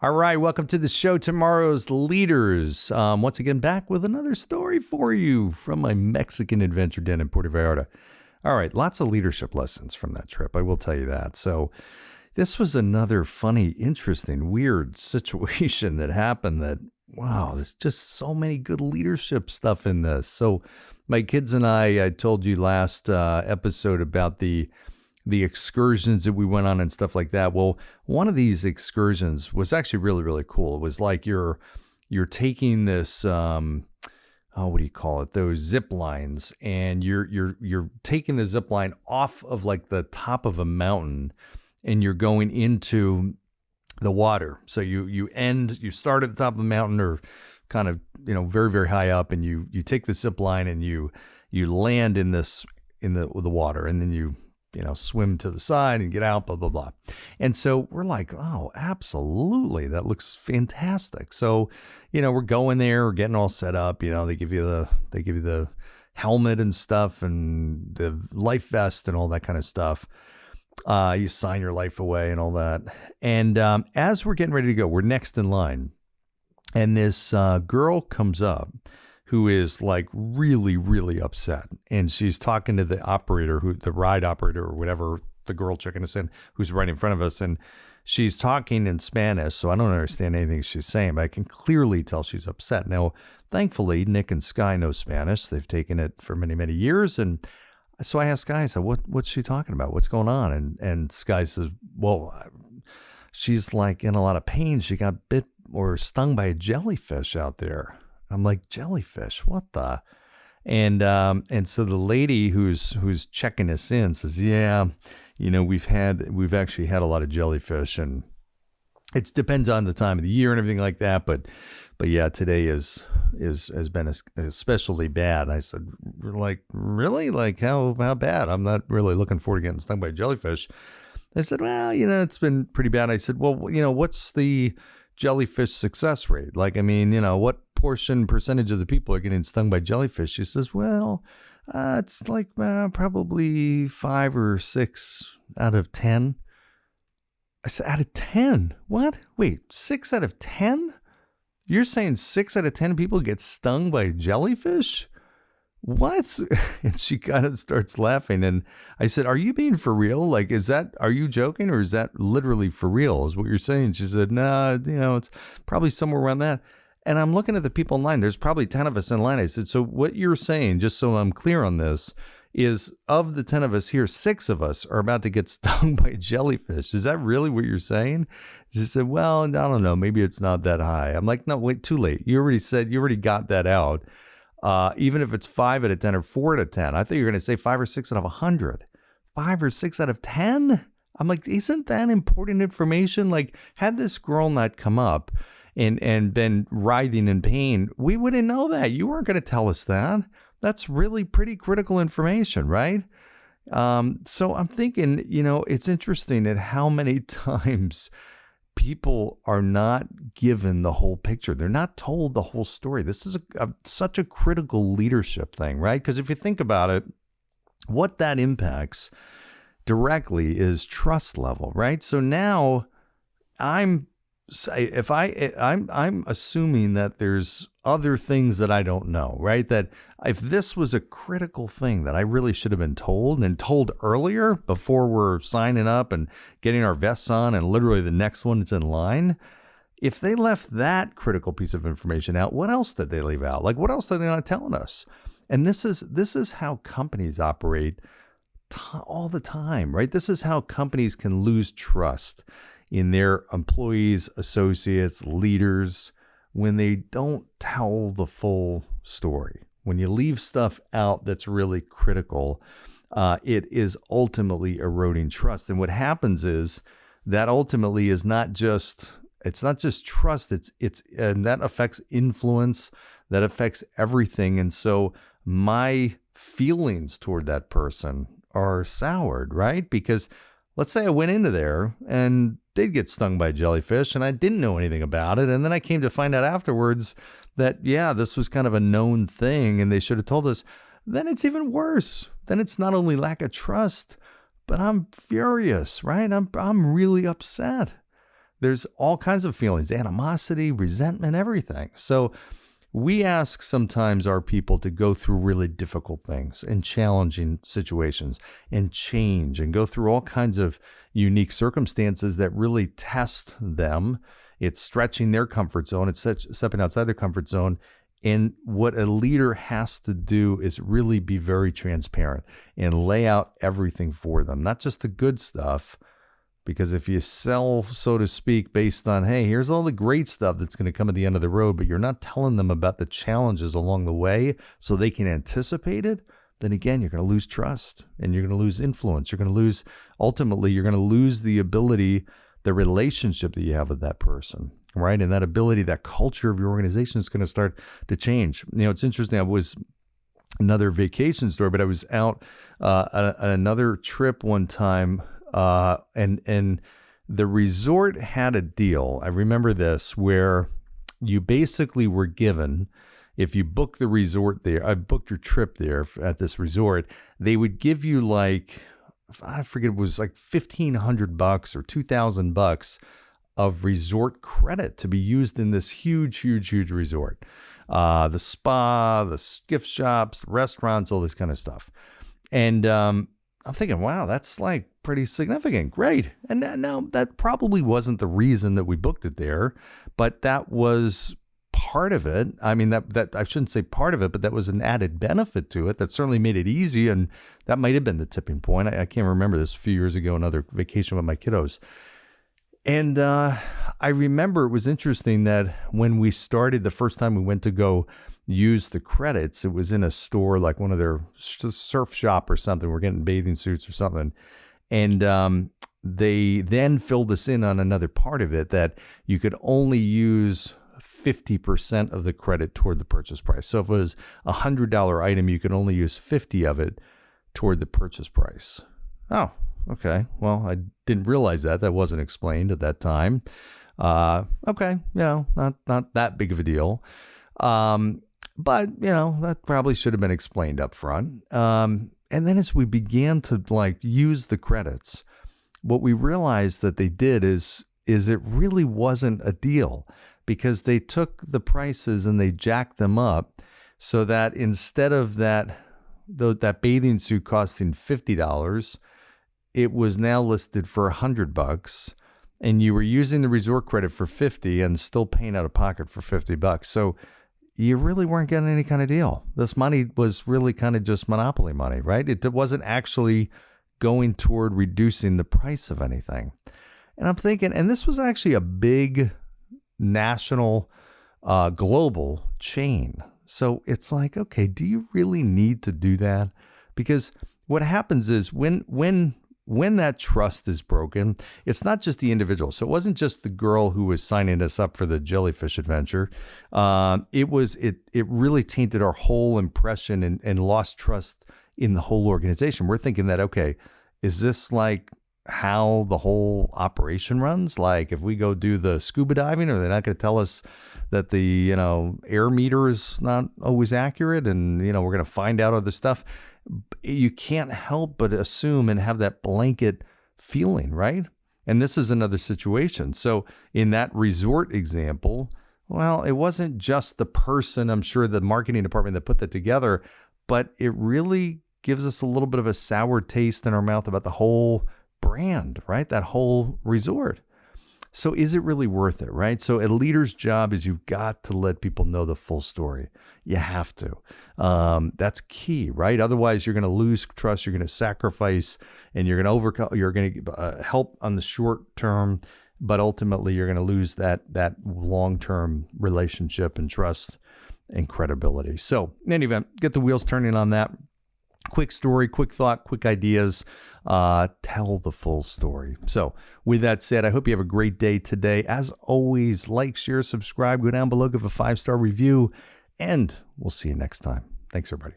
All right, welcome to the show, Tomorrow's Leaders. Once again, back with another story for you from my Mexican adventure den in Puerto Vallarta. All right, lots of leadership lessons from that trip, I will tell you that. So this was another funny, interesting, weird situation that happened that, wow, there's just so many good leadership stuff in this. So my kids and I told you last episode about the excursions that we went on and stuff like that. Well, one of these excursions was actually really, really cool. It was like you're taking this, what do you call it? Those zip lines, and you're taking the zip line off of like the top of a mountain, and you're going into the water. So you start at the top of the mountain, or kind of, very, very high up, and you take the zip line and you land in the water, and then you swim to the side and get out, blah, blah, blah. And so we're like, oh, absolutely. That looks fantastic. So, we're going there, we're getting all set up, they give you the helmet and stuff and the life vest and all that kind of stuff. You sign your life away and all that. And as we're getting ready to go, we're next in line. And this girl comes up who is like really, really upset. And she's talking to the operator, the ride operator or whatever, the girl checking us in, who's right in front of us. And she's talking in Spanish, so I don't understand anything she's saying, but I can clearly tell she's upset. Now, thankfully, Nick and Sky know Spanish. They've taken it for many, many years. And so I asked Sky, I said, what's she talking about? What's going on? And Sky says, well, she's like in a lot of pain. She got bit or stung by a jellyfish out there. I'm like, jellyfish, what the? And so the lady who's checking us in says, yeah, we've actually had a lot of jellyfish, and it depends on the time of the year and everything like that. But yeah, today has been especially bad. I said, like, really? Like how bad? I'm not really looking forward to getting stung by a jellyfish. I said, well, it's been pretty bad. I said, well, what's the jellyfish success rate? Like, I mean, what percentage of the people are getting stung by jellyfish? She says, well, it's like probably 5 or 6 out of 10. I said, out of 10? What? Wait, 6 out of 10? You're saying 6 out of 10 people get stung by jellyfish? What? And she kind of starts laughing. And I said, are you being for real? Like, are you joking, or is that literally for real is what you're saying? She said, no, it's probably somewhere around that. And I'm looking at the people in line. There's probably 10 of us in line. I said, so what you're saying, just so I'm clear on this, is of the 10 of us here, 6 of us are about to get stung by jellyfish. Is that really what you're saying? She said, well, I don't know. Maybe it's not that high. I'm like, no, wait, too late. You already got that out. Even if it's 5 out of 10 or 4 out of 10, I thought you were going to say 5 or 6 out of 100. 5 or 6 out of 10? I'm like, isn't that important information? Like, had this girl not come up and been writhing in pain, we wouldn't know that. You weren't going to tell us that. That's really pretty critical information, right? So I'm thinking, it's interesting at how many times people are not given the whole picture. They're not told the whole story. This is such a critical leadership thing, right? Because if you think about it, what that impacts directly is trust level, right? So now I'm assuming that there's other things that I don't know, right? That if this was a critical thing that I really should have been told, and told earlier before we're signing up and getting our vests on and literally the next one that's in line, if they left that critical piece of information out, what else did they leave out? Like, what else are they not telling us? And this is how companies operate all the time, right? This is how companies can lose trust in their employees, associates, leaders, when they don't tell the full story. When you leave stuff out that's really critical, it is ultimately eroding trust. And what happens is that ultimately is not just trust. And that affects influence. That affects everything. And so my feelings toward that person are soured, right? Because let's say I went into there and did get stung by jellyfish and I didn't know anything about it. And then I came to find out afterwards that, yeah, this was kind of a known thing and they should have told us. Then it's even worse. Then it's not only lack of trust, but I'm furious, right? I'm really upset. there's all kinds of feelings, animosity, resentment, everything. So we ask sometimes our people to go through really difficult things and challenging situations and change and go through all kinds of unique circumstances that really test them. It's stretching their comfort zone. It's stepping outside their comfort zone. And what a leader has to do is really be very transparent and lay out everything for them, not just the good stuff. Because if you sell, so to speak, based on, hey, here's all the great stuff that's going to come at the end of the road, but you're not telling them about the challenges along the way so they can anticipate it, then again, you're going to lose trust and you're going to lose influence. Ultimately, you're going to lose the ability, the relationship that you have with that person, right? And that ability, that culture of your organization is going to start to change. It's interesting. I was another vacation story, but I was out on another trip one time. And the resort had a deal. I remember this, where you basically were given, if you book the resort there, I booked your trip there at this resort, they would give you I forget, it was like $1,500 or $2,000 of resort credit to be used in this huge, huge, huge resort. The spa, the gift shops, the restaurants, all this kind of stuff. And, I'm thinking, wow, that's pretty significant. Great. And now that probably wasn't the reason that we booked it there, but that was part of it. I mean, that I shouldn't say part of it, but that was an added benefit to it that certainly made it easy. And that might have been the tipping point. I can't remember this, a few years ago, another vacation with my kiddos. And I remember it was interesting that when we started, the first time we went to go use the credits, it was in a store, like one of their surf shop or something. We're getting bathing suits or something. And they then filled us in on another part of it, that you could only use 50% of the credit toward the purchase price. So if it was a $100 item, you could only use 50 of it toward the purchase price. Oh, okay. Well, I didn't realize that. That wasn't explained at that time. Okay. Not that big of a deal. But, that probably should have been explained up front. And then as we began to use the credits, what we realized that they did is it really wasn't a deal, because they took the prices and they jacked them up so that instead of that bathing suit costing $50, it was now listed for $100, and you were using the resort credit for $50 and still paying out of pocket for $50. So you really weren't getting any kind of deal. This money was really kind of just monopoly money, right? It wasn't actually going toward reducing the price of anything. And I'm thinking, and this was actually a big national, global chain. So it's okay, do you really need to do that? Because what happens is when that trust is broken, it's not just the individual. So it wasn't just the girl who was signing us up for the jellyfish adventure. It really tainted our whole impression and lost trust in the whole organization. We're thinking that, okay, is this how the whole operation runs? If we go do the scuba diving, are they not going to tell us that the, air meter is not always accurate, and, we're going to find out other stuff? You can't help but assume and have that blanket feeling, right? And this is another situation. So in that resort example, well, it wasn't just the person, I'm sure the marketing department that put that together, but it really gives us a little bit of a sour taste in our mouth about the whole brand, right? That whole resort. So is it really worth it, right? So a leader's job is you've got to let people know the full story. You have to. That's key, right? Otherwise, you're going to lose trust. You're going to sacrifice, and you're going to help on the short term, but ultimately you're going to lose that long-term relationship and trust and credibility. So in any event, get the wheels turning on that. Quick story, quick thought, quick ideas. Tell the full story. So with that said, I hope you have a great day today. As always, like, share, subscribe, go down below, give a 5-star review, and we'll see you next time. Thanks, everybody.